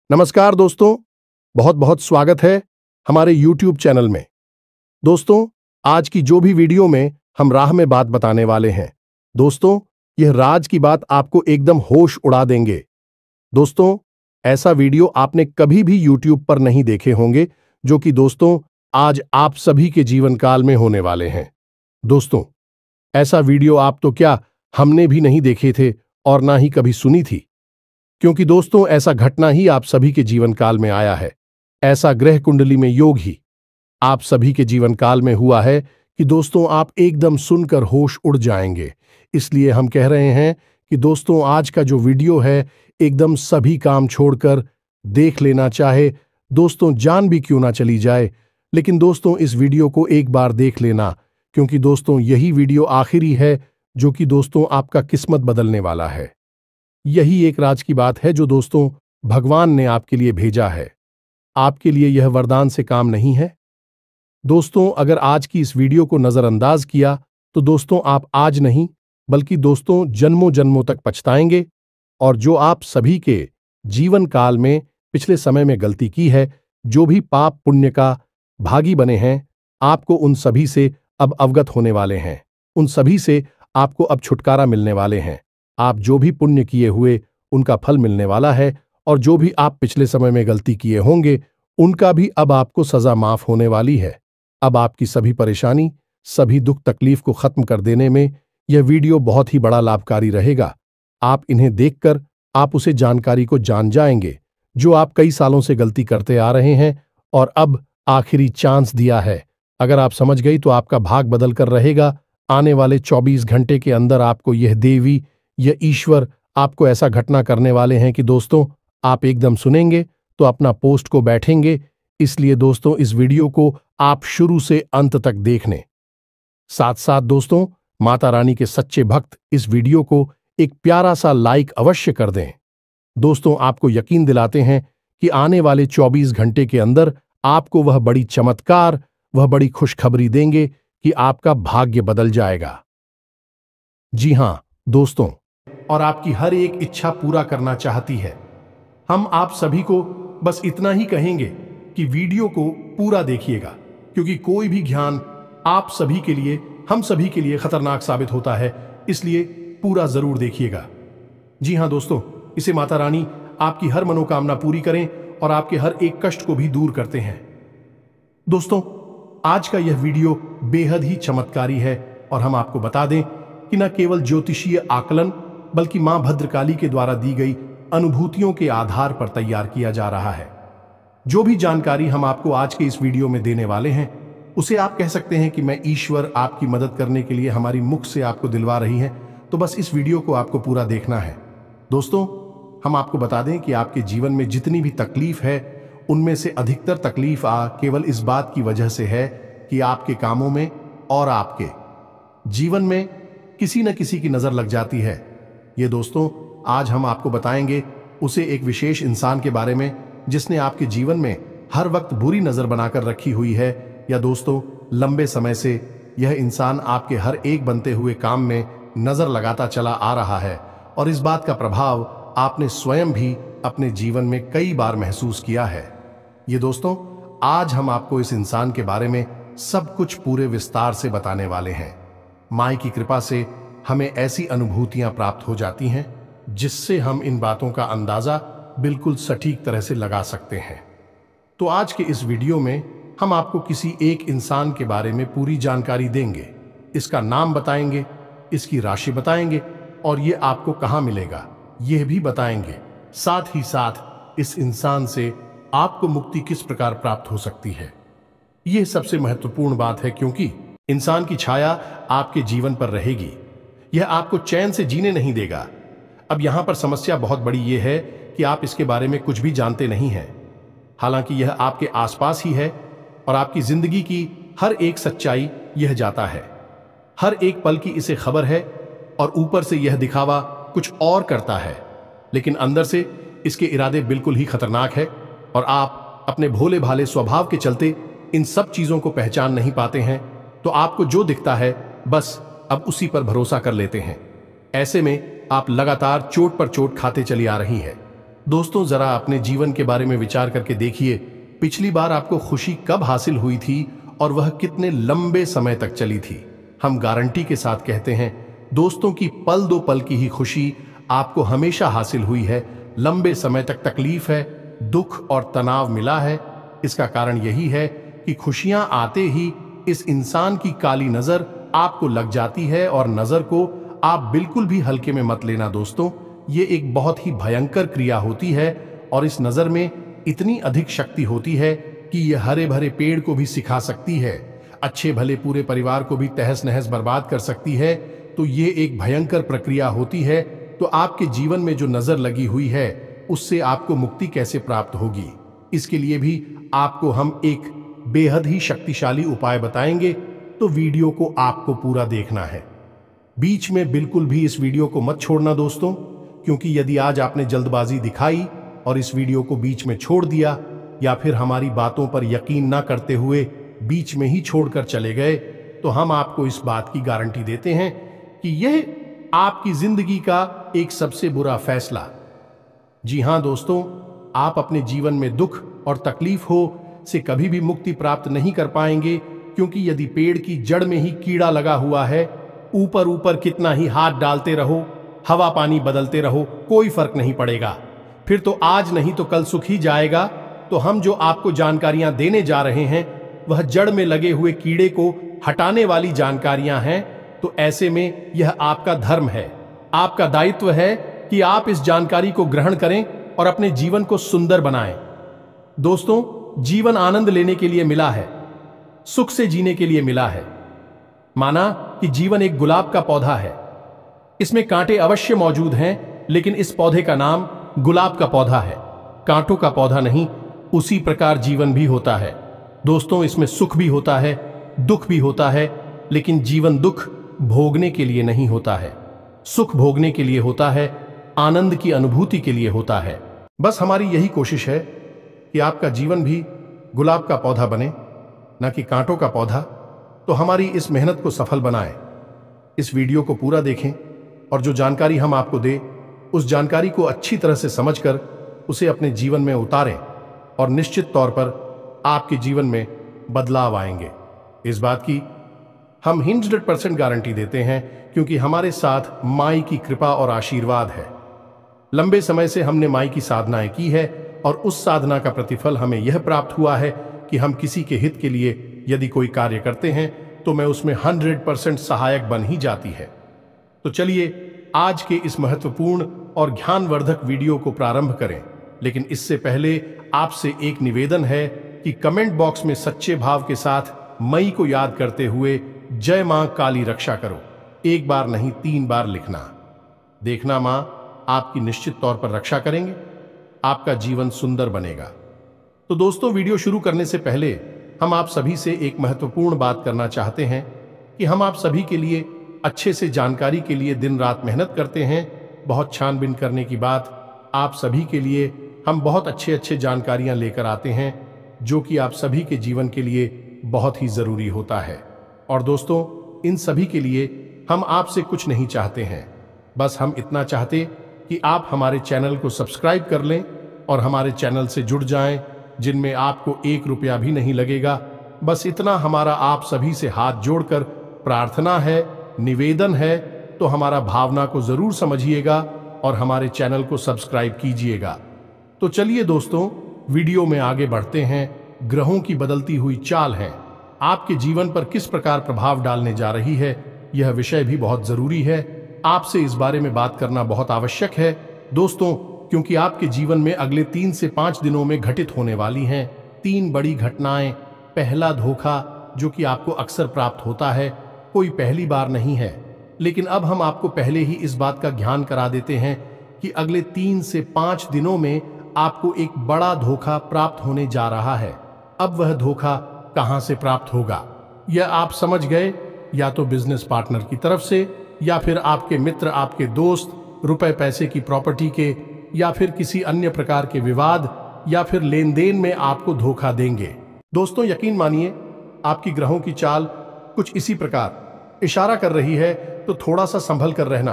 नमस्कार दोस्तों, बहुत बहुत स्वागत है हमारे YouTube चैनल में। दोस्तों, आज की जो भी वीडियो में हम राह में बात बताने वाले हैं, दोस्तों, यह राज की बात आपको एकदम होश उड़ा देंगे। दोस्तों, ऐसा वीडियो आपने कभी भी YouTube पर नहीं देखे होंगे, जो कि दोस्तों आज आप सभी के जीवन काल में होने वाले हैं। दोस्तों, ऐसा वीडियो आप तो क्या हमने भी नहीं देखे थे और ना ही कभी सुनी थी, क्योंकि दोस्तों ऐसा घटना ही आप सभी के जीवन काल में आया है। ऐसा ग्रह कुंडली में योग ही आप सभी के जीवन काल में हुआ है कि दोस्तों आप एकदम सुनकर होश उड़ जाएंगे। इसलिए हम कह रहे हैं कि दोस्तों आज का जो वीडियो है एकदम सभी काम छोड़कर देख लेना, चाहे दोस्तों जान भी क्यों ना चली जाए, लेकिन दोस्तों इस वीडियो को एक बार देख लेना, क्योंकि दोस्तों यही वीडियो आखिरी है जो कि दोस्तों आपका किस्मत बदलने वाला है। यही एक राज की बात है जो दोस्तों भगवान ने आपके लिए भेजा है। आपके लिए यह वरदान से काम नहीं है। दोस्तों अगर आज की इस वीडियो को नजरअंदाज किया तो दोस्तों आप आज नहीं बल्कि दोस्तों जन्मों जन्मों तक पछताएंगे, और जो आप सभी के जीवन काल में पिछले समय में गलती की है, जो भी पाप पुण्य का भागी बने हैं, आपको उन सभी से अब अवगत होने वाले हैं। उन सभी से आपको अब छुटकारा मिलने वाले हैं। आप जो भी पुण्य किए हुए उनका फल मिलने वाला है, और जो भी आप पिछले समय में गलती किए होंगे उनका भी अब आपको सजा माफ होने वाली है। अब आपकी सभी परेशानी, सभी दुख तकलीफ को खत्म कर देने में यह वीडियो बहुत ही बड़ा लाभकारी रहेगा। आप इन्हें देखकर आप उसे जानकारी को जान जाएंगे जो आप कई सालों से गलती करते आ रहे हैं, और अब आखिरी चांस दिया है। अगर आप समझ गई तो आपका भाग बदल कर रहेगा। आने वाले 24 घंटे के अंदर आपको यह देवी, यह ईश्वर आपको ऐसा घटना करने वाले हैं कि दोस्तों आप एकदम सुनेंगे तो अपना पोस्ट को बैठेंगे। इसलिए दोस्तों इस वीडियो को आप शुरू से अंत तक देखने, साथ साथ दोस्तों माता रानी के सच्चे भक्त इस वीडियो को एक प्यारा सा लाइक अवश्य कर दें। दोस्तों आपको यकीन दिलाते हैं कि आने वाले 24 घंटे के अंदर आपको वह बड़ी चमत्कार, वह बड़ी खुशखबरी देंगे कि आपका भाग्य बदल जाएगा। जी हां दोस्तों, और आपकी हर एक इच्छा पूरा करना चाहती है। हम आप सभी को बस इतना ही कहेंगे कि वीडियो को पूरा देखिएगा, क्योंकि कोई भी ज्ञान आप सभी के लिए, हम सभी के लिए खतरनाक साबित होता है। इसलिए पूरा जरूर देखिएगा। जी हां दोस्तों, इसे माता रानी आपकी हर मनोकामना पूरी करें और आपके हर एक कष्ट को भी दूर करते हैं। दोस्तों आज का यह वीडियो बेहद ही चमत्कारी है, और हम आपको बता दें कि न केवल ज्योतिषीय आकलन बल्कि मां भद्रकाली के द्वारा दी गई अनुभूतियों के आधार पर तैयार किया जा रहा है। जो भी जानकारी हम आपको आज के इस वीडियो में देने वाले हैं, उसे आप कह सकते हैं कि मैं ईश्वर आपकी मदद करने के लिए हमारी मुख से आपको दिलवा रही है। तो बस इस वीडियो को आपको पूरा देखना है। दोस्तों हम आपको बता दें कि आपके जीवन में जितनी भी तकलीफ है, उनमें से अधिकतर तकलीफ केवल इस बात की वजह से है कि आपके कामों में और आपके जीवन में किसी न किसी की नजर लग जाती है। ये दोस्तों आज हम आपको बताएंगे उसे एक विशेष इंसान के बारे में जिसने आपके जीवन में हर वक्त बुरी नजर बनाकर रखी हुई है, या दोस्तों लंबे समय से यह इंसान आपके हर एक बनते हुए काम में नजर लगाता चला आ रहा है, और इस बात का प्रभाव आपने स्वयं भी अपने जीवन में कई बार महसूस किया है। ये दोस्तों आज हम आपको इस इंसान के बारे में सब कुछ पूरे विस्तार से बताने वाले हैं। मां की कृपा से हमें ऐसी अनुभूतियां प्राप्त हो जाती हैं जिससे हम इन बातों का अंदाजा बिल्कुल सटीक तरह से लगा सकते हैं। तो आज के इस वीडियो में हम आपको किसी एक इंसान के बारे में पूरी जानकारी देंगे। इसका नाम बताएंगे, इसकी राशि बताएंगे, और ये आपको कहां मिलेगा यह भी बताएंगे। साथ ही साथ इस इंसान से आपको मुक्ति किस प्रकार प्राप्त हो सकती है, यह सबसे महत्वपूर्ण बात है, क्योंकि इंसान की छाया आपके जीवन पर रहेगी। यह आपको चैन से जीने नहीं देगा। अब यहां पर समस्या बहुत बड़ी यह है कि आप इसके बारे में कुछ भी जानते नहीं हैं। हालांकि यह आपके आसपास ही है, और आपकी जिंदगी की हर एक सच्चाई यह जाता है। हर एक पल की इसे खबर है, और ऊपर से यह दिखावा कुछ और करता है, लेकिन अंदर से इसके इरादे बिल्कुल ही खतरनाक है, और आप अपने भोले भाले स्वभाव के चलते इन सब चीजों को पहचान नहीं पाते हैं। तो आपको जो दिखता है बस अब उसी पर भरोसा कर लेते हैं। ऐसे में आप लगातार चोट पर चोट खाते चली आ रही है। दोस्तों, जरा अपने जीवन के बारे में विचार करके देखिए, पिछली बार आपको खुशी कब हासिल हुई थी और वह कितने लंबे समय तक चली थी। हम गारंटी के साथ कहते हैं दोस्तों की पल दो पल की ही खुशी आपको हमेशा हासिल हुई है। लंबे समय तक तकलीफ है, दुख और तनाव मिला है। इसका कारण यही है कि खुशियां आते ही इस इंसान की काली नजर आपको लग जाती है, और नजर को आप बिल्कुल भी हल्के में मत लेना दोस्तों। ये एक बहुत ही भयंकर क्रिया होती है और इस नजर में इतनी अधिक शक्ति होती है कि यह हरे भरे पेड़ को भी सिखा सकती है, अच्छे भले पूरे परिवार को भी तहस नहस बर्बाद कर सकती है। तो ये एक भयंकर प्रक्रिया होती है। तो आपके जीवन में जो नजर लगी हुई है उससे आपको मुक्ति कैसे प्राप्त होगी, इसके लिए भी आपको हम एक बेहद ही शक्तिशाली उपाय बताएंगे। तो वीडियो को आपको पूरा देखना है, बीच में बिल्कुल भी इस वीडियो को मत छोड़ना दोस्तों, क्योंकि यदि आज आपने जल्दबाजी दिखाई और इस वीडियो को बीच में छोड़ दिया या फिर हमारी बातों पर यकीन ना करते हुए बीच में ही छोड़कर चले गए, तो हम आपको इस बात की गारंटी देते हैं कि यह आपकी जिंदगी का एक सबसे बुरा फैसला। जी हां दोस्तों, आप अपने जीवन में दुख और तकलीफ हो से कभी भी मुक्ति प्राप्त नहीं कर पाएंगे, क्योंकि यदि पेड़ की जड़ में ही कीड़ा लगा हुआ है, ऊपर ऊपर कितना ही हाथ डालते रहो, हवा पानी बदलते रहो, कोई फर्क नहीं पड़ेगा। फिर तो आज नहीं तो कल सुख ही जाएगा। तो हम जो आपको जानकारियां देने जा रहे हैं वह जड़ में लगे हुए कीड़े को हटाने वाली जानकारियां हैं। तो ऐसे में यह आपका धर्म है, आपका दायित्व है कि आप इस जानकारी को ग्रहण करें और अपने जीवन को सुंदर बनाएं। दोस्तों, जीवन आनंद लेने के लिए मिला है, सुख से जीने के लिए मिला है। माना कि जीवन एक गुलाब का पौधा है, इसमें कांटे अवश्य मौजूद हैं, लेकिन इस पौधे का नाम गुलाब का पौधा है, कांटों का पौधा नहीं। उसी प्रकार जीवन भी होता है दोस्तों, इसमें सुख भी होता है, दुख भी होता है, लेकिन जीवन दुख भोगने के लिए नहीं होता है, सुख भोगने के लिए होता है, आनंद की अनुभूति के लिए होता है। बस हमारी यही कोशिश है कि आपका जीवन भी गुलाब का पौधा बने, न कि कांटों का पौधा। तो हमारी इस मेहनत को सफल बनाएं। इस वीडियो को पूरा देखें और जो जानकारी हम आपको दे उस जानकारी को अच्छी तरह से समझकर उसे अपने जीवन में उतारें, और निश्चित तौर पर आपके जीवन में बदलाव आएंगे। इस बात की हम 100% गारंटी देते हैं, क्योंकि हमारे साथ माई की कृपा और आशीर्वाद है। लंबे समय से हमने माई की साधनाएं की है और उस साधना का प्रतिफल हमें यह प्राप्त हुआ है कि हम किसी के हित के लिए यदि कोई कार्य करते हैं तो मैं उसमें 100% सहायक बन ही जाती है। तो चलिए आज के इस महत्वपूर्ण और ज्ञानवर्धक वीडियो को प्रारंभ करें, लेकिन इससे पहले आपसे एक निवेदन है कि कमेंट बॉक्स में सच्चे भाव के साथ मई को याद करते हुए जय मां काली रक्षा करो, एक बार नहीं 3 बार लिखना। देखना मां आपकी निश्चित तौर पर रक्षा करेंगे, आपका जीवन सुंदर बनेगा। तो दोस्तों, वीडियो शुरू करने से पहले हम आप सभी से एक महत्वपूर्ण बात करना चाहते हैं कि हम आप सभी के लिए अच्छे से जानकारी के लिए दिन रात मेहनत करते हैं। बहुत छानबीन करने की बात, आप सभी के लिए हम बहुत अच्छे जानकारियां लेकर आते हैं, जो कि आप सभी के जीवन के लिए बहुत ही जरूरी होता है। और दोस्तों, इन सभी के लिए हम आपसे कुछ नहीं चाहते हैं, बस हम इतना चाहते कि आप हमारे चैनल को सब्सक्राइब कर लें और हमारे चैनल से जुड़ जाएं, जिनमें आपको 1 रुपया भी नहीं लगेगा। बस इतना हमारा आप सभी से हाथ जोड़कर प्रार्थना है, निवेदन है। तो हमारा भावना को जरूर समझिएगा और हमारे चैनल को सब्सक्राइब कीजिएगा। तो चलिए दोस्तों, वीडियो में आगे बढ़ते हैं। ग्रहों की बदलती हुई चाल है आपके जीवन पर किस प्रकार प्रभाव डालने जा रही है, यह विषय भी बहुत जरूरी है। आपसे इस बारे में बात करना बहुत आवश्यक है दोस्तों, क्योंकि आपके जीवन में अगले 3 से 5 दिनों में घटित होने वाली हैं 3 बड़ी घटनाएं। पहला धोखा, जो कि आपको अक्सर प्राप्त होता है, कोई पहली बार नहीं है, लेकिन अब हम आपको पहले ही इस बात का ज्ञान करा देते हैं कि अगले 3 से 5 दिनों में आपको एक बड़ा धोखा प्राप्त होने जा रहा है। अब वह धोखा कहां से प्राप्त होगा यह आप समझ गए, या तो बिजनेस पार्टनर की तरफ से, या फिर आपके मित्र, आपके दोस्त, रुपए पैसे की प्रॉपर्टी के, या फिर किसी अन्य प्रकार के विवाद या फिर लेन देन में आपको धोखा देंगे। दोस्तों, यकीन मानिए आपकी ग्रहों की चाल कुछ इसी प्रकार इशारा कर रही है, तो थोड़ा सा संभल कर रहना।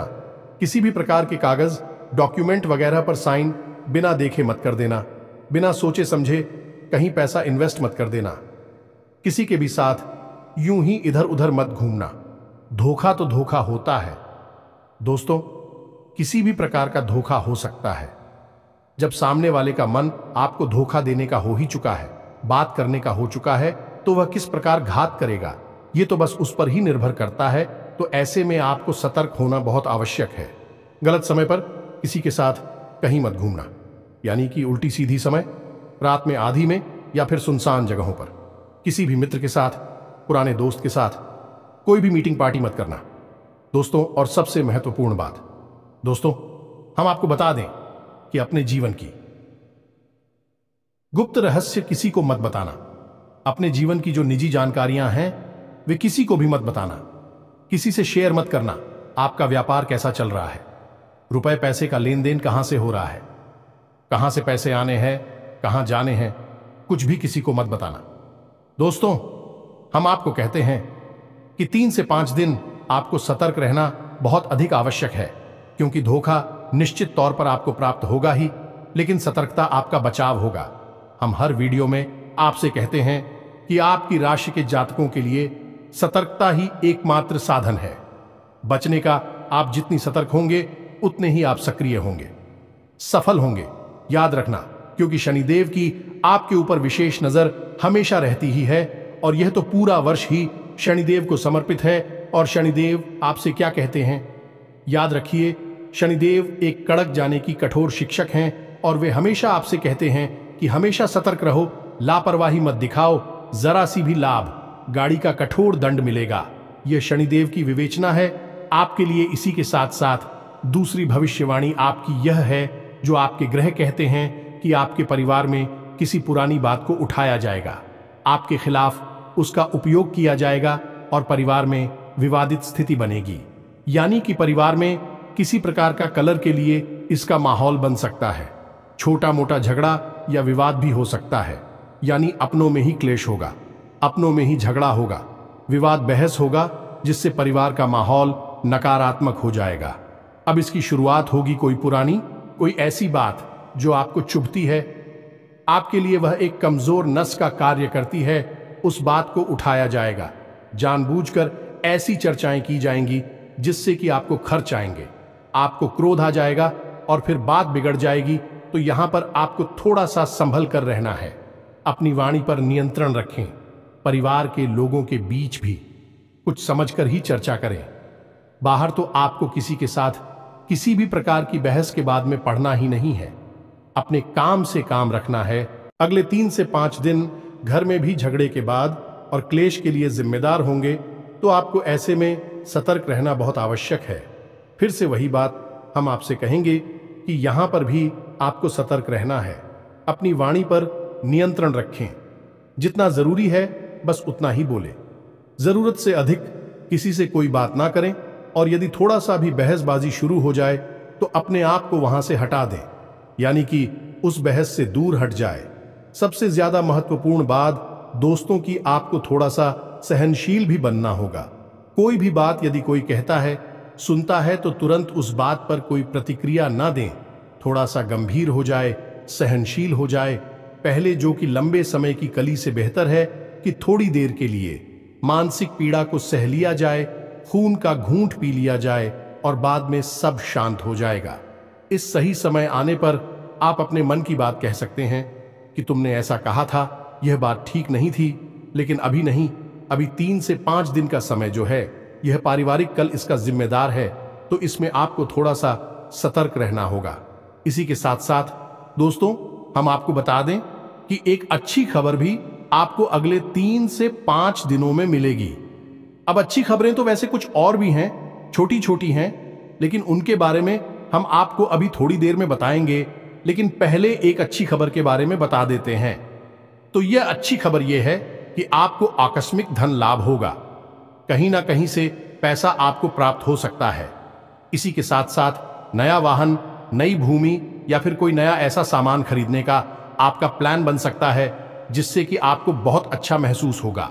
किसी भी प्रकार के कागज, डॉक्यूमेंट वगैरह पर साइन बिना देखे मत कर देना। बिना सोचे समझे कहीं पैसा इन्वेस्ट मत कर देना। किसी के भी साथ यूं ही इधर उधर मत घूमना। धोखा तो धोखा होता है दोस्तों, किसी भी प्रकार का धोखा हो सकता है। जब सामने वाले का मन आपको धोखा देने का हो ही चुका है, बात करने का हो चुका है, तो वह किस प्रकार घात करेगा ये तो बस उस पर ही निर्भर करता है। तो ऐसे में आपको सतर्क होना बहुत आवश्यक है। गलत समय पर किसी के साथ कहीं मत घूमना, यानी कि उल्टी सीधी समय, रात में आधी में या फिर सुनसान जगहों पर। किसी भी मित्र के साथ, पुराने दोस्त के साथ कोई भी मीटिंग पार्टी मत करना दोस्तों। और सबसे महत्वपूर्ण बात दोस्तों, हम आपको बता दें कि अपने जीवन की गुप्त रहस्य किसी को मत बताना। अपने जीवन की जो निजी जानकारियां हैं वे किसी को भी मत बताना। किसी से शेयर मत करना आपका व्यापार कैसा चल रहा है, रुपए पैसे का लेन देन कहां से हो रहा है, कहां से पैसे आने हैं, कहां जाने हैं, कुछ भी किसी को मत बताना दोस्तों। हम आपको कहते हैं कि 3 से 5 दिन आपको सतर्क रहना बहुत अधिक आवश्यक है, क्योंकि धोखा निश्चित तौर पर आपको प्राप्त होगा ही, लेकिन सतर्कता आपका बचाव होगा। हम हर वीडियो में आपसे कहते हैं कि आपकी राशि के जातकों के लिए सतर्कता ही एकमात्र साधन है बचने का। आप जितनी सतर्क होंगे उतने ही आप सक्रिय होंगे, सफल होंगे। याद रखना, क्योंकि शनिदेव की आपके ऊपर विशेष नजर हमेशा रहती ही है, और यह तो पूरा वर्ष ही शनिदेव को समर्पित है। और शनिदेव आपसे क्या कहते हैं, याद रखिए, शनिदेव एक कड़क जाने की कठोर शिक्षक हैं, और वे हमेशा आपसे कहते हैं कि हमेशा सतर्क रहो, लापरवाही मत दिखाओ, जरा सी भी लाभ गाड़ी का कठोर दंड मिलेगा। यह शनिदेव की विवेचना है आपके लिए। इसी के साथ साथ दूसरी भविष्यवाणी आपकी यह है, जो आपके ग्रह कहते हैं कि आपके परिवार में किसी पुरानी बात को उठाया जाएगा, आपके खिलाफ उसका उपयोग किया जाएगा, और परिवार में विवादित स्थिति बनेगी। यानी कि परिवार में किसी प्रकार का कलर के लिए इसका माहौल बन सकता है। छोटा मोटा झगड़ा या विवाद भी हो सकता है, यानी अपनों में ही क्लेश होगा, अपनों में ही झगड़ा होगा, विवाद बहस होगा, जिससे परिवार का माहौल नकारात्मक हो जाएगा। अब इसकी शुरुआत होगी कोई पुरानी, कोई ऐसी बात जो आपको चुभती है, आपके लिए वह एक कमजोर नस का कार्य करती है, उस बात को उठाया जाएगा। जानबूझकर ऐसी चर्चाएं की जाएंगी जिससे कि आपको खर्च आएंगे, आपको क्रोध आ जाएगा और फिर बात बिगड़ जाएगी। तो यहां पर आपको थोड़ा सा संभल कर रहना है। अपनी वाणी पर नियंत्रण रखें। परिवार के लोगों के बीच भी कुछ समझकर ही चर्चा करें। बाहर तो आपको किसी के साथ किसी भी प्रकार की बहस के बाद में पढ़ना ही नहीं है, अपने काम से काम रखना है। अगले 3 से 5 दिन घर में भी झगड़े के बाद और क्लेश के लिए जिम्मेदार होंगे, तो आपको ऐसे में सतर्क रहना बहुत आवश्यक है। फिर से वही बात हम आपसे कहेंगे कि यहां पर भी आपको सतर्क रहना है। अपनी वाणी पर नियंत्रण रखें। जितना जरूरी है बस उतना ही बोले, जरूरत से अधिक किसी से कोई बात ना करें, और यदि थोड़ा सा भी बहसबाजी शुरू हो जाए तो अपने आप को वहां से हटा दें, यानी कि उस बहस से दूर हट जाए। सबसे ज्यादा महत्वपूर्ण बात दोस्तों की, आपको थोड़ा सा सहनशील भी बनना होगा। कोई भी बात यदि कोई कहता है, सुनता है, तो तुरंत उस बात पर कोई प्रतिक्रिया ना दें। थोड़ा सा गंभीर हो जाए, सहनशील हो जाए पहले, जो कि लंबे समय की कली से बेहतर है कि थोड़ी देर के लिए मानसिक पीड़ा को सह लिया जाए, खून का घूंट पी लिया जाए और बाद में सब शांत हो जाएगा। इस सही समय आने पर आप अपने मन की बात कह सकते हैं कि तुमने ऐसा कहा था, यह बात ठीक नहीं थी, लेकिन अभी नहीं, अभी 3 से 5 दिन का समय जो है, यह पारिवारिक कल इसका जिम्मेदार है, तो इसमें आपको थोड़ा सा सतर्क रहना होगा। इसी के साथ साथ दोस्तों, हम आपको बता दें कि एक अच्छी खबर भी आपको अगले 3 से 5 दिनों में मिलेगी। अब अच्छी खबरें तो वैसे कुछ और भी हैं, छोटी छोटी हैं, लेकिन उनके बारे में हम आपको अभी थोड़ी देर में बताएंगे। लेकिन पहले एक अच्छी खबर के बारे में बता देते हैं। तो यह अच्छी खबर यह है कि आपको आकस्मिक धन लाभ होगा, कहीं ना कहीं से पैसा आपको प्राप्त हो सकता है। इसी के साथ साथ नया वाहन, नई भूमि या फिर कोई नया ऐसा सामान खरीदने का आपका प्लान बन सकता है, जिससे कि आपको बहुत अच्छा महसूस होगा।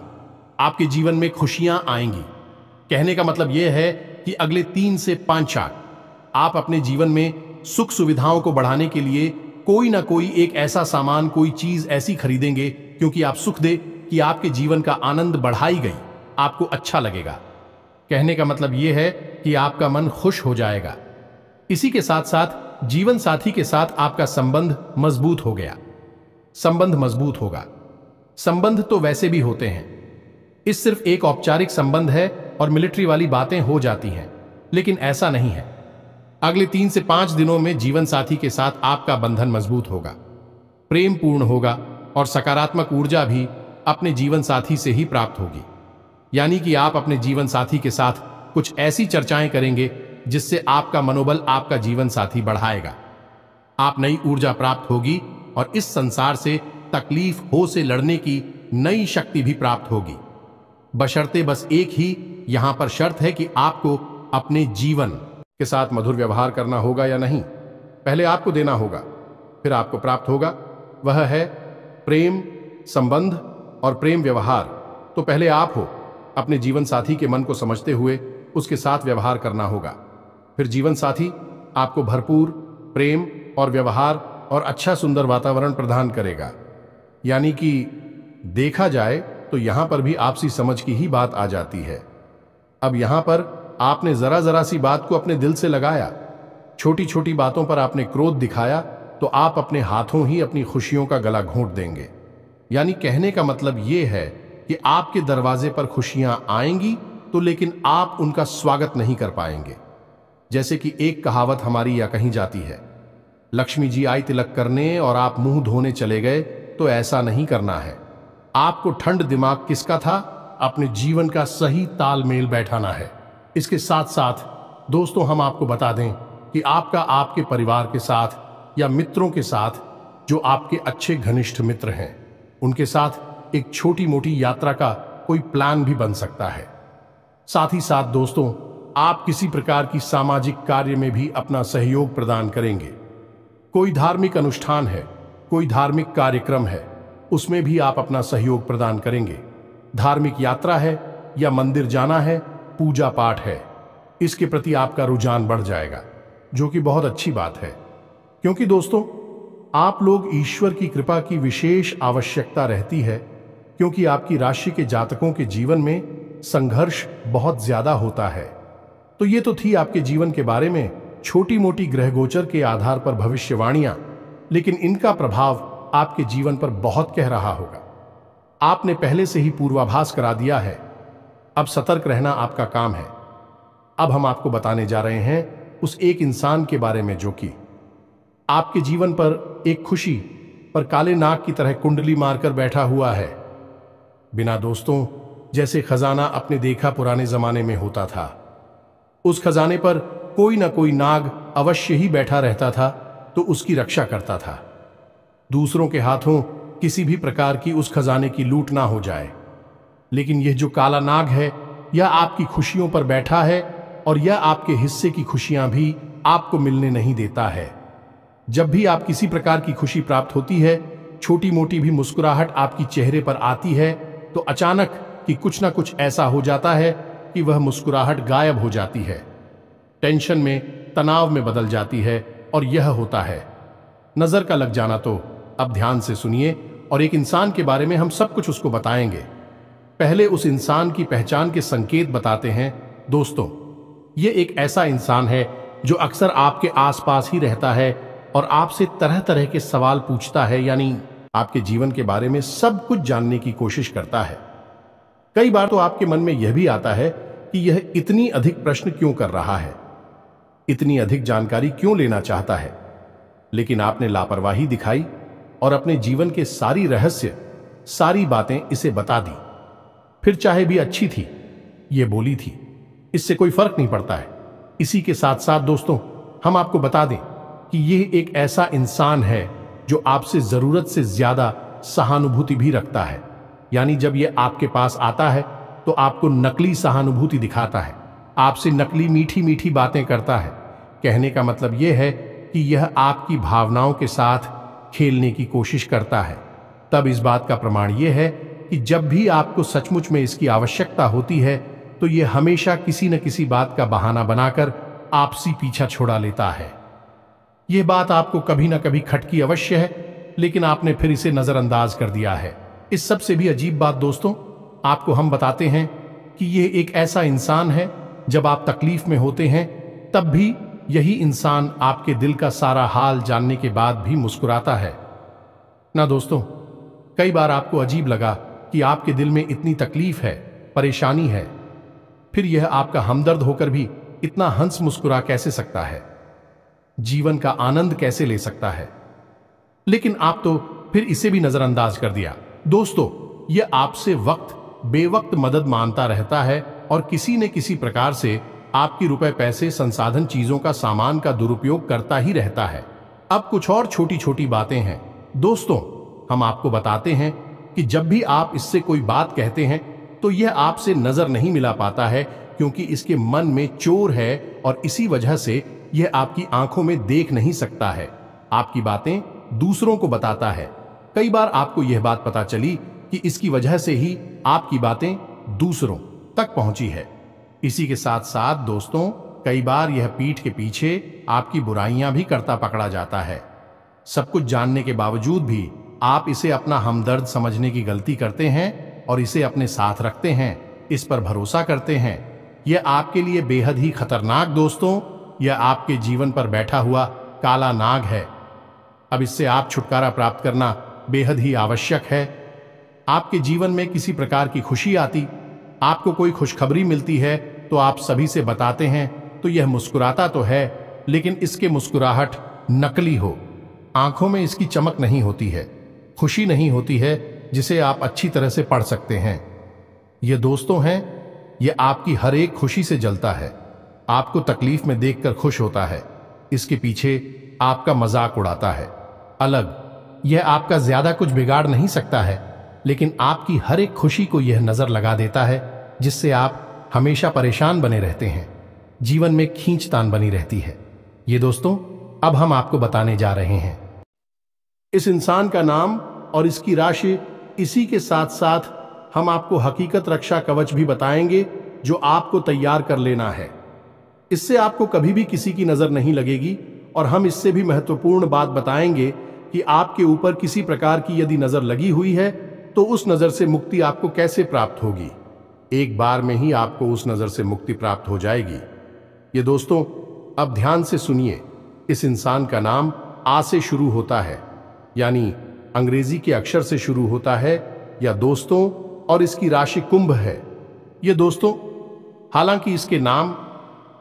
आपके जीवन में खुशियां आएंगी। कहने का मतलब यह है कि अगले 3 से 5 साल आप अपने जीवन में सुख सुविधाओं को बढ़ाने के लिए कोई ना कोई एक ऐसा सामान, कोई चीज ऐसी खरीदेंगे क्योंकि आप सुख दे कि आपके जीवन का आनंद बढ़ाई गई, आपको अच्छा लगेगा। कहने का मतलब यह है कि आपका मन खुश हो जाएगा। इसी के साथ साथ जीवन साथी के साथ आपका संबंध मजबूत हो गया। संबंध मजबूत होगा। संबंध तो वैसे भी होते हैं, इस सिर्फ एक औपचारिक संबंध है और मिलिट्री वाली बातें हो जाती हैं, लेकिन ऐसा नहीं है। अगले 3 से 5 दिनों में जीवन साथी के साथ आपका बंधन मजबूत होगा, प्रेम पूर्ण होगा और सकारात्मक ऊर्जा भी अपने जीवन साथी से ही प्राप्त होगी। यानी कि आप अपने जीवन साथी के साथ कुछ ऐसी चर्चाएं करेंगे जिससे आपका मनोबल आपका जीवन साथी बढ़ाएगा। आप नई ऊर्जा प्राप्त होगी और इस संसार से तकलीफ हो से लड़ने की नई शक्ति भी प्राप्त होगी। बशर्ते बस एक ही यहां पर शर्त है कि आपको अपने जीवन के साथ मधुर व्यवहार करना होगा या नहीं। पहले आपको देना होगा, फिर आपको प्राप्त होगा। वह है प्रेम, संबंध और प्रेम व्यवहार। तो पहले आप हो, अपने जीवन साथी के मन को समझते हुए उसके साथ व्यवहार करना होगा। फिर जीवन साथी आपको भरपूर प्रेम और व्यवहार और अच्छा सुंदर वातावरण प्रदान करेगा। यानी कि देखा जाए तो यहां पर भी आपसी समझ की ही बात आ जाती है। अब यहां पर आपने जरा जरा सी बात को अपने दिल से लगाया, छोटी छोटी बातों पर आपने क्रोध दिखाया, तो आप अपने हाथों ही अपनी खुशियों का गला घोंट देंगे। यानी कहने का मतलब यह है कि आपके दरवाजे पर खुशियां आएंगी तो लेकिन आप उनका स्वागत नहीं कर पाएंगे। जैसे कि एक कहावत हमारी या कहीं जाती है, लक्ष्मी जी आई तिलक करने और आप मुंह धोने चले गए, तो ऐसा नहीं करना है। आपको ठंड दिमाग किसका था, अपने जीवन का सही तालमेल बैठाना है। इसके साथ साथ दोस्तों हम आपको बता दें कि आपका आपके परिवार के साथ या मित्रों के साथ, जो आपके अच्छे घनिष्ठ मित्र हैं, उनके साथ एक छोटी मोटी यात्रा का कोई प्लान भी बन सकता है। साथ ही साथ दोस्तों, आप किसी प्रकार की सामाजिक कार्य में भी अपना सहयोग प्रदान करेंगे। कोई धार्मिक अनुष्ठान है, कोई धार्मिक कार्यक्रम है, उसमें भी आप अपना सहयोग प्रदान करेंगे। धार्मिक यात्रा है या मंदिर जाना है, पूजा पाठ है, इसके प्रति आपका रुझान बढ़ जाएगा, जो कि बहुत अच्छी बात है। क्योंकि दोस्तों, आप लोग ईश्वर की कृपा की विशेष आवश्यकता रहती है, क्योंकि आपकी राशि के जातकों के जीवन में संघर्ष बहुत ज्यादा होता है। तो ये तो थी आपके जीवन के बारे में छोटी मोटी ग्रह गोचर के आधार पर भविष्यवाणियां, लेकिन इनका प्रभाव आपके जीवन पर बहुत कह रहा होगा। आपने पहले से ही पूर्वाभास करा दिया है, अब सतर्क रहना आपका काम है। अब हम आपको बताने जा रहे हैं उस एक इंसान के बारे में जो कि आपके जीवन पर एक खुशी पर काले नाग की तरह कुंडली मारकर बैठा हुआ है। बिना दोस्तों, जैसे खजाना अपने देखा पुराने जमाने में होता था, उस खजाने पर कोई ना कोई नाग अवश्य ही बैठा रहता था, तो उसकी रक्षा करता था। दूसरों के हाथों किसी भी प्रकार की उस खजाने की लूट ना हो जाए। लेकिन यह जो काला नाग है, यह आपकी खुशियों पर बैठा है और यह आपके हिस्से की खुशियां भी आपको मिलने नहीं देता है। जब भी आप किसी प्रकार की खुशी प्राप्त होती है, छोटी मोटी भी मुस्कुराहट आपकी चेहरे पर आती है, तो अचानक कि कुछ ना कुछ ऐसा हो जाता है कि वह मुस्कुराहट गायब हो जाती है, टेंशन में, तनाव में बदल जाती है, और यह होता है नजर का लग जाना। तो अब ध्यान से सुनिए और एक इंसान के बारे में हम सब कुछ उसको बताएंगे। पहले उस इंसान की पहचान के संकेत बताते हैं। दोस्तों, यह एक ऐसा इंसान है जो अक्सर आपके आसपास ही रहता है और आपसे तरह तरह के सवाल पूछता है, यानी आपके जीवन के बारे में सब कुछ जानने की कोशिश करता है। कई बार तो आपके मन में यह भी आता है कि यह इतनी अधिक प्रश्न क्यों कर रहा है, इतनी अधिक जानकारी क्यों लेना चाहता है, लेकिन आपने लापरवाही दिखाई और अपने जीवन के सारी रहस्य, सारी बातें इसे बता दी। फिर चाहे भी अच्छी थी, ये बोली थी, इससे कोई फर्क नहीं पड़ता है। इसी के साथ साथ दोस्तों, हम आपको बता दें कि यह एक ऐसा इंसान है जो आपसे जरूरत से ज्यादा सहानुभूति भी रखता है। यानी जब यह आपके पास आता है तो आपको नकली सहानुभूति दिखाता है, आपसे नकली मीठी मीठी बातें करता है। कहने का मतलब यह है कि यह आपकी भावनाओं के साथ खेलने की कोशिश करता है। तब इस बात का प्रमाण यह है कि जब भी आपको सचमुच में इसकी आवश्यकता होती है, तो यह हमेशा किसी न किसी बात का बहाना बनाकर आपसी पीछा छुड़ा लेता है। यह बात आपको कभी ना कभी खटकी अवश्य है, लेकिन आपने फिर इसे नजरअंदाज कर दिया है। इस सबसे भी अजीब बात दोस्तों, आपको हम बताते हैं कि यह एक ऐसा इंसान है, जब आप तकलीफ में होते हैं तब भी यही इंसान आपके दिल का सारा हाल जानने के बाद भी मुस्कुराता है ना दोस्तों। कई बार आपको अजीब लगा कि आपके दिल में इतनी तकलीफ है, परेशानी है, फिर यह आपका हमदर्द होकर भी इतना हंस मुस्कुरा कैसे सकता है, जीवन का आनंद कैसे ले सकता है, लेकिन आप तो फिर इसे भी नजरअंदाज कर दिया। दोस्तों, यह आपसे वक्त बेवक्त मदद मांगता रहता है और किसी न किसी प्रकार से आपकी रुपए, पैसे, संसाधन, चीजों का, सामान का दुरुपयोग करता ही रहता है। अब कुछ और छोटी छोटी बातें हैं दोस्तों, हम आपको बताते हैं कि जब भी आप इससे कोई बात कहते हैं तो यह आपसे नजर नहीं मिला पाता है, क्योंकि इसके मन में चोर है और इसी वजह से यह आपकी आंखों में देख नहीं सकता है। आपकी बातें दूसरों को बताता है। कई बार आपको यह बात पता चली कि इसकी वजह से ही आपकी बातें दूसरों तक पहुंची है। इसी के साथ साथ दोस्तों, कई बार यह पीठ के पीछे आपकी बुराइयां भी करता पकड़ा जाता है। सब कुछ जानने के बावजूद भी आप इसे अपना हमदर्द समझने की गलती करते हैं और इसे अपने साथ रखते हैं, इस पर भरोसा करते हैं। यह आपके लिए बेहद ही खतरनाक दोस्तों, यह आपके जीवन पर बैठा हुआ काला नाग है। अब इससे आप छुटकारा प्राप्त करना बेहद ही आवश्यक है। आपके जीवन में किसी प्रकार की खुशी आती, आपको कोई खुशखबरी मिलती है तो आप सभी से बताते हैं, तो यह मुस्कुराता तो है, लेकिन इसके मुस्कुराहट नकली हो, आंखों में इसकी चमक नहीं होती है, खुशी नहीं होती है जिसे आप अच्छी तरह से पढ़ सकते हैं। ये दोस्तों हैं, ये आपकी हर एक खुशी से जलता है, आपको तकलीफ में देखकर खुश होता है, इसके पीछे आपका मजाक उड़ाता है। अलग यह आपका ज्यादा कुछ बिगाड़ नहीं सकता है, लेकिन आपकी हर एक खुशी को यह नजर लगा देता है, जिससे आप हमेशा परेशान बने रहते हैं, जीवन में खींचतान बनी रहती है। ये दोस्तों, अब हम आपको बताने जा रहे हैं इस इंसान का नाम और इसकी राशि। इसी के साथ साथ हम आपको हकीकत रक्षा कवच भी बताएंगे, जो आपको तैयार कर लेना है। इससे आपको कभी भी किसी की नजर नहीं लगेगी, और हम इससे भी महत्वपूर्ण बात बताएंगे कि आपके ऊपर किसी प्रकार की यदि नजर लगी हुई है तो उस नजर से मुक्ति आपको कैसे प्राप्त होगी। एक बार में ही आपको उस नजर से मुक्ति प्राप्त हो जाएगी। ये दोस्तों, अब ध्यान से सुनिए। इस इंसान का नाम आ से शुरू होता है, यानी अंग्रेजी के अक्षर से शुरू होता है या दोस्तों, और इसकी राशि कुंभ है। ये दोस्तों, हालांकि इसके नाम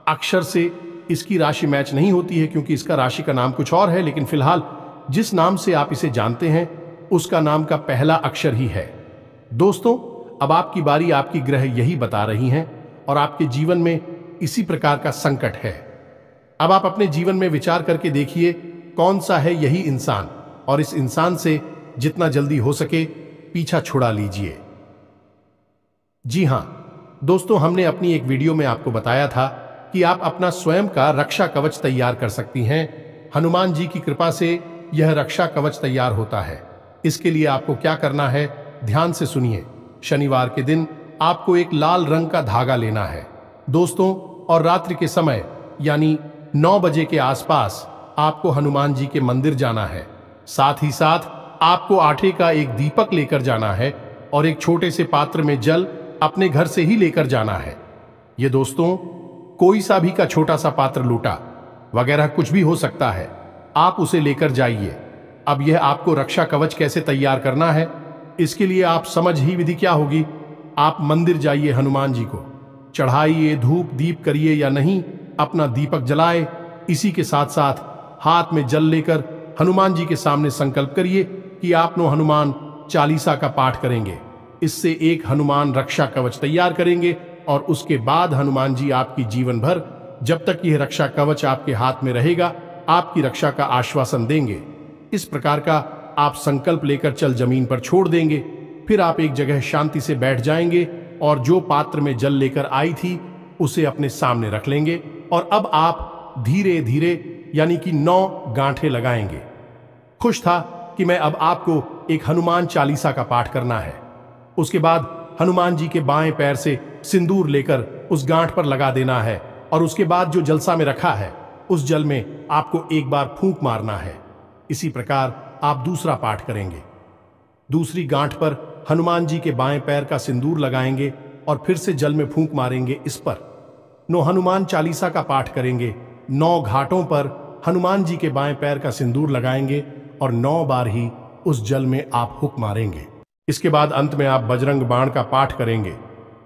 अक्षर से इसकी राशि मैच नहीं होती है, क्योंकि इसका राशि का नाम कुछ और है, लेकिन फिलहाल जिस नाम से आप इसे जानते हैं उसका नाम का पहला अक्षर ही है। दोस्तों, अब आपकी बारी, आपकी ग्रह यही बता रही हैं, और आपके जीवन में इसी प्रकार का संकट है। अब आप अपने जीवन में विचार करके देखिए कौन सा है यही इंसान, और इस इंसान से जितना जल्दी हो सके पीछा छुड़ा लीजिए। जी हां दोस्तों, हमने अपनी एक वीडियो में आपको बताया था कि आप अपना स्वयं का रक्षा कवच तैयार कर सकती हैं। हनुमान जी की कृपा से यह रक्षा कवच तैयार होता है। इसके लिए आपको क्या करना है, ध्यान से सुनिए। शनिवार के दिन आपको एक लाल रंग का धागा लेना है दोस्तों, और रात्रि के समय यानी 9 बजे के आसपास आपको हनुमान जी के मंदिर जाना है। साथ ही साथ आपको आटे का एक दीपक लेकर जाना है, और एक छोटे से पात्र में जल अपने घर से ही लेकर जाना है। ये दोस्तों, कोई सा भी का छोटा सा पात्र, लोटा वगैरह कुछ भी हो सकता है, आप उसे लेकर जाइए। अब यह आपको रक्षा कवच कैसे तैयार करना है, इसके लिए आप समझ ही विधि क्या होगी। आप मंदिर जाइए, हनुमान जी को चढ़ाइए, धूप दीप करिए या नहीं, अपना दीपक जलाए। इसी के साथ साथ हाथ में जल लेकर हनुमान जी के सामने संकल्प करिए कि आप नो हनुमान चालीसा का पाठ करेंगे। इससे एक हनुमान रक्षा कवच तैयार करेंगे, और उसके बाद हनुमान जी आपकी जीवन भर, जब तक यह रक्षा कवच आपके हाथ में रहेगा, आपकी रक्षा का आश्वासन देंगे। इस प्रकार का आप संकल्प लेकर चल जमीन पर छोड़ देंगे। फिर आप एक जगह शांति से बैठ जाएंगे, और जो पात्र में जल लेकर आई थी उसे अपने सामने रख लेंगे, और अब आप धीरे धीरे यानी कि 9 गांठें लगाएंगे। खुश था कि मैं अब आपको एक हनुमान चालीसा का पाठ करना है। उसके बाद हनुमान जी के बाएं पैर से सिंदूर लेकर उस गांठ पर लगा देना है, और उसके बाद जो जलसा में रखा है उस जल में आपको एक बार फूंक मारना है। इसी प्रकार आप दूसरा पाठ करेंगे। दूसरी गांठ पर हनुमान जी के बाएं पैर का सिंदूर लगाएंगे और फिर से जल में फूंक मारेंगे इस पर। 9 हनुमान चालीसा का पाठ करेंगे। 9 घाटों पर हनुमान जी के बाएं पैर का सिंदूर लगाएंगे और 9 बार ही उस जल में आप हुक मारेंगे। इसके बाद अंत में आप बजरंग बाण का पाठ करेंगे।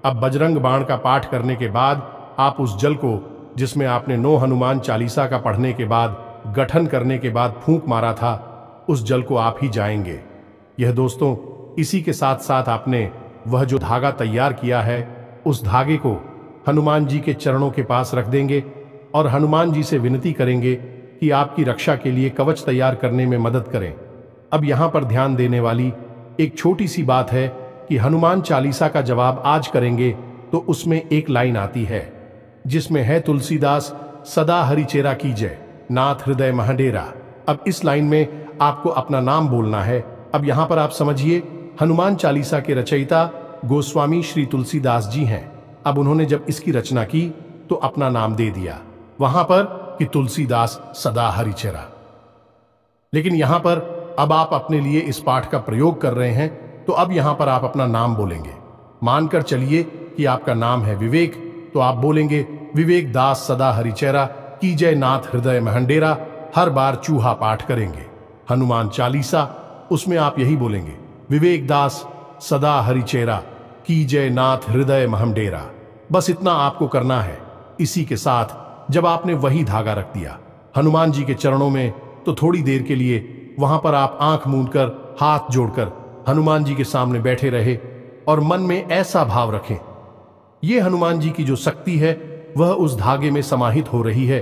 अब बजरंग बाण का पाठ करने के बाद आप उस जल को, जिसमें आपने 9 हनुमान चालीसा का पढ़ने के बाद, गठन करने के बाद फूंक मारा था, उस जल को आप ही जाएंगे। यह दोस्तों, इसी के साथ साथ आपने वह जो धागा तैयार किया है, उस धागे को हनुमान जी के चरणों के पास रख देंगे और हनुमान जी से विनती करेंगे कि आपकी रक्षा के लिए कवच तैयार करने में मदद करें। अब यहाँ पर ध्यान देने वाली एक छोटी सी बात है कि हनुमान चालीसा का जवाब आज करेंगे तो उसमें एक लाइन आती है जिसमें है, तुलसीदास सदा हरिचेरा कीजय, नाथ हृदय महडेरा। अब इस लाइन में आपको अपना नाम बोलना है। अब यहाँ पर आप समझिए, हनुमान चालीसा के रचयिता गोस्वामी श्री तुलसीदास जी हैं। अब उन्होंने जब इसकी रचना की तो अपना नाम दे दिया वहां पर कि तुलसीदास सदा हरिचेरा। लेकिन यहां पर अब आप अपने लिए इस पाठ का प्रयोग कर रहे हैं, तो अब यहां पर आप अपना नाम बोलेंगे। मानकर चलिए कि आपका नाम है विवेक, तो आप बोलेंगे, विवेक दास सदा हरिचेरा कीजय नाथ हृदय महंडेरा। हर बार चूहा पाठ करेंगे। हनुमान चालीसा, उसमें आप यही बोलेंगे, विवेक दास सदा हरिचेरा कीजय नाथ हृदय महंडेरा। बस इतना आपको करना है। इसी के साथ जब आपने वही धागा रख दिया हनुमान जी के चरणों में, तो थोड़ी देर के लिए वहां पर आप आंख मूंदकर, हाथ जोड़कर हनुमान जी के सामने बैठे रहे और मन में ऐसा भाव रखें, ये हनुमान जी की जो शक्ति है वह उस धागे में समाहित हो रही है।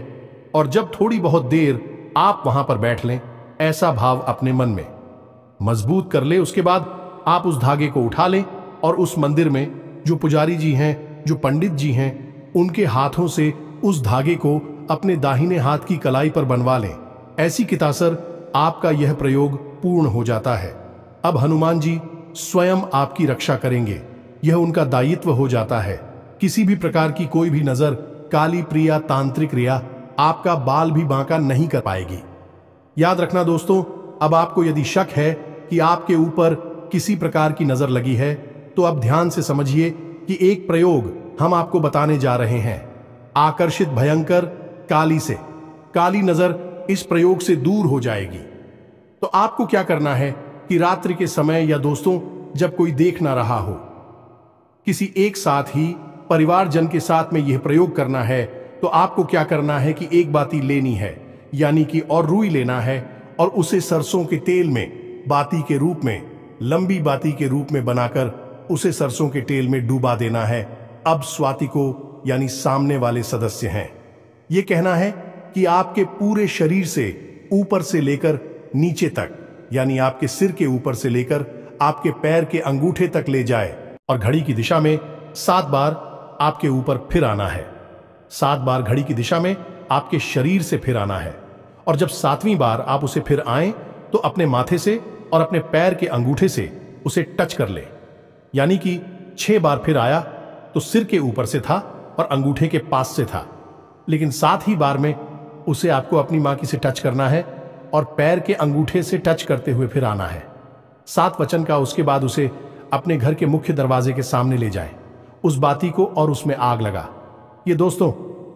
और जब थोड़ी बहुत देर आप वहां पर बैठ लें, ऐसा भाव अपने मन में मजबूत कर ले, उसके बाद आप उस धागे को उठा लें और उस मंदिर में जो पुजारी जी हैं, जो पंडित जी हैं, उनके हाथों से उस धागे को अपने दाहिने हाथ की कलाई पर बनवा लें। ऐसी कितासर आपका यह प्रयोग पूर्ण हो जाता है। अब हनुमान जी स्वयं आपकी रक्षा करेंगे, यह उनका दायित्व हो जाता है। किसी भी प्रकार की कोई भी नजर, काली प्रिया, तांत्रिक क्रिया आपका बाल भी बांका नहीं कर पाएगी। याद रखना दोस्तों, अब आपको यदि शक है कि आपके ऊपर किसी प्रकार की नजर लगी है, तो अब ध्यान से समझिए कि एक प्रयोग हम आपको बताने जा रहे हैं। आकर्षित भयंकर काली से, काली नजर इस प्रयोग से दूर हो जाएगी। तो आपको क्या करना है कि रात्रि के समय या दोस्तों जब कोई देख ना रहा हो, किसी एक साथ ही परिवारजन के साथ में यह प्रयोग करना है, तो आपको क्या करना है कि एक बाती लेनी है, यानी कि और रुई लेना है और उसे सरसों के तेल में बाती के रूप में, लंबी बाती के रूप में बनाकर उसे सरसों के तेल में डूबा देना है। अब स्वाति को, यानी सामने वाले सदस्य हैं, यह कहना है कि आपके पूरे शरीर से ऊपर से लेकर नीचे तक, यानी आपके सिर के ऊपर से लेकर आपके पैर के अंगूठे तक ले जाए और घड़ी की दिशा में 7 बार आपके ऊपर फिर आना है। 7 बार घड़ी की दिशा में आपके शरीर से फिर आना है। और जब 7वीं बार आप उसे फिर आए, तो अपने माथे से और अपने पैर के अंगूठे से उसे टच कर ले, यानी कि 6 बार फिर आया तो सिर के ऊपर से था और अंगूठे के पास से था, लेकिन 7 ही बार में उसे आपको अपनी मां की से टच करना है और पैर के अंगूठे से टच करते हुए फिर आना है। 7 वचन का उसके बाद उसे अपने घर के मुख्य दरवाजे के सामने ले जाए, उस बाती को, और उसमें आग लगा। ये दोस्तों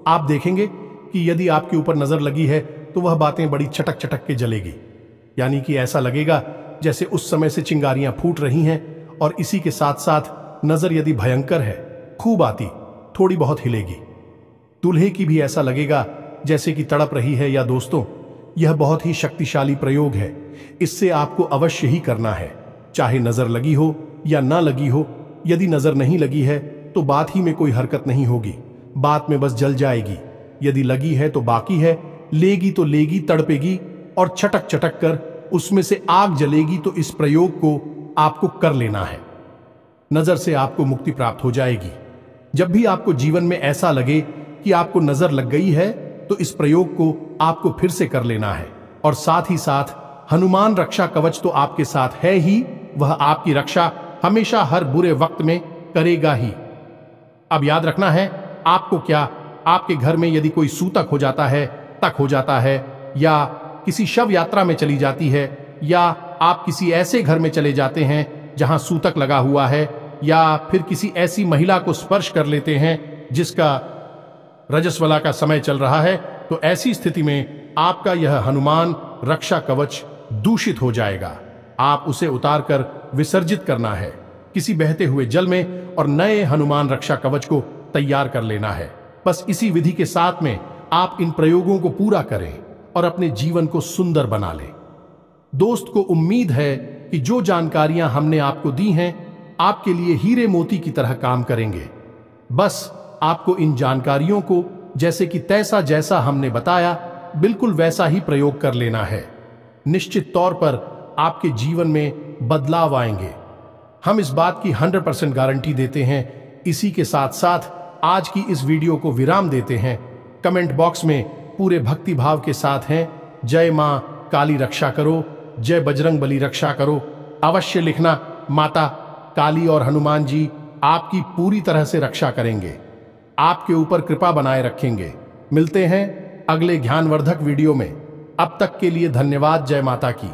आप देखेंगे कि यदि आपके ऊपर नजर लगी है तो वह बातें बड़ी चटक चटक के जलेगी, यानी कि ऐसा लगेगा जैसे उस समय से चिंगारियां फूट रही हैं। और इसी के साथ साथ नजर यदि भयंकर है, खूब आती, थोड़ी बहुत हिलेगी। दूल्हे की भी ऐसा लगेगा जैसे कि तड़प रही है। या दोस्तों, यह बहुत ही शक्तिशाली प्रयोग है, इससे आपको अवश्य ही करना है, चाहे नजर लगी हो या ना लगी हो। यदि नजर नहीं लगी है तो बात ही में कोई हरकत नहीं होगी, बात में बस जल जाएगी। यदि लगी है तो बाकी है, लेगी तो लेगी, तड़पेगी और छटक छटक कर उसमें से आग जलेगी। तो इस प्रयोग को आपको कर लेना है, नजर से आपको मुक्ति प्राप्त हो जाएगी। जब भी आपको जीवन में ऐसा लगे कि आपको नजर लग गई है, तो इस प्रयोग को आपको फिर से कर लेना है। और साथ ही साथ हनुमान रक्षा कवच तो आपके साथ है ही, वह आपकी रक्षा हमेशा हर बुरे वक्त में करेगा ही। अब याद रखना है आपको, क्या आपके घर में यदि कोई सूतक हो जाता है तक हो जाता है, या किसी शव यात्रा में चली जाती है, या आप किसी ऐसे घर में चले जाते हैं जहां सूतक लगा हुआ है, या फिर किसी ऐसी महिला को स्पर्श कर लेते हैं जिसका रजस्वला का समय चल रहा है, तो ऐसी स्थिति में आपका यह हनुमान रक्षा कवच दूषित हो जाएगा। आप उसे उतारकर विसर्जित करना है किसी बहते हुए जल में और नए हनुमान रक्षा कवच को तैयार कर लेना है। बस इसी विधि के साथ में आप इन प्रयोगों को पूरा करें और अपने जीवन को सुंदर बना लें। दोस्त को उम्मीद है कि जो जानकारियां हमने आपको दी हैं आपके लिए हीरे मोती की तरह काम करेंगे। बस आपको इन जानकारियों को जैसे कि तैसा जैसा हमने बताया बिल्कुल वैसा ही प्रयोग कर लेना है। निश्चित तौर पर आपके जीवन में बदलाव आएंगे, हम इस बात की 100% गारंटी देते हैं। इसी के साथ साथ आज की इस वीडियो को विराम देते हैं। कमेंट बॉक्स में पूरे भक्ति भाव के साथ हैं, जय मां काली रक्षा करो, जय बजरंग बली रक्षा करो, अवश्य लिखना। माता काली और हनुमान जी आपकी पूरी तरह से रक्षा करेंगे, आपके ऊपर कृपा बनाए रखेंगे। मिलते हैं अगले ज्ञानवर्धक वीडियो में। अब तक के लिए धन्यवाद। जय माता की।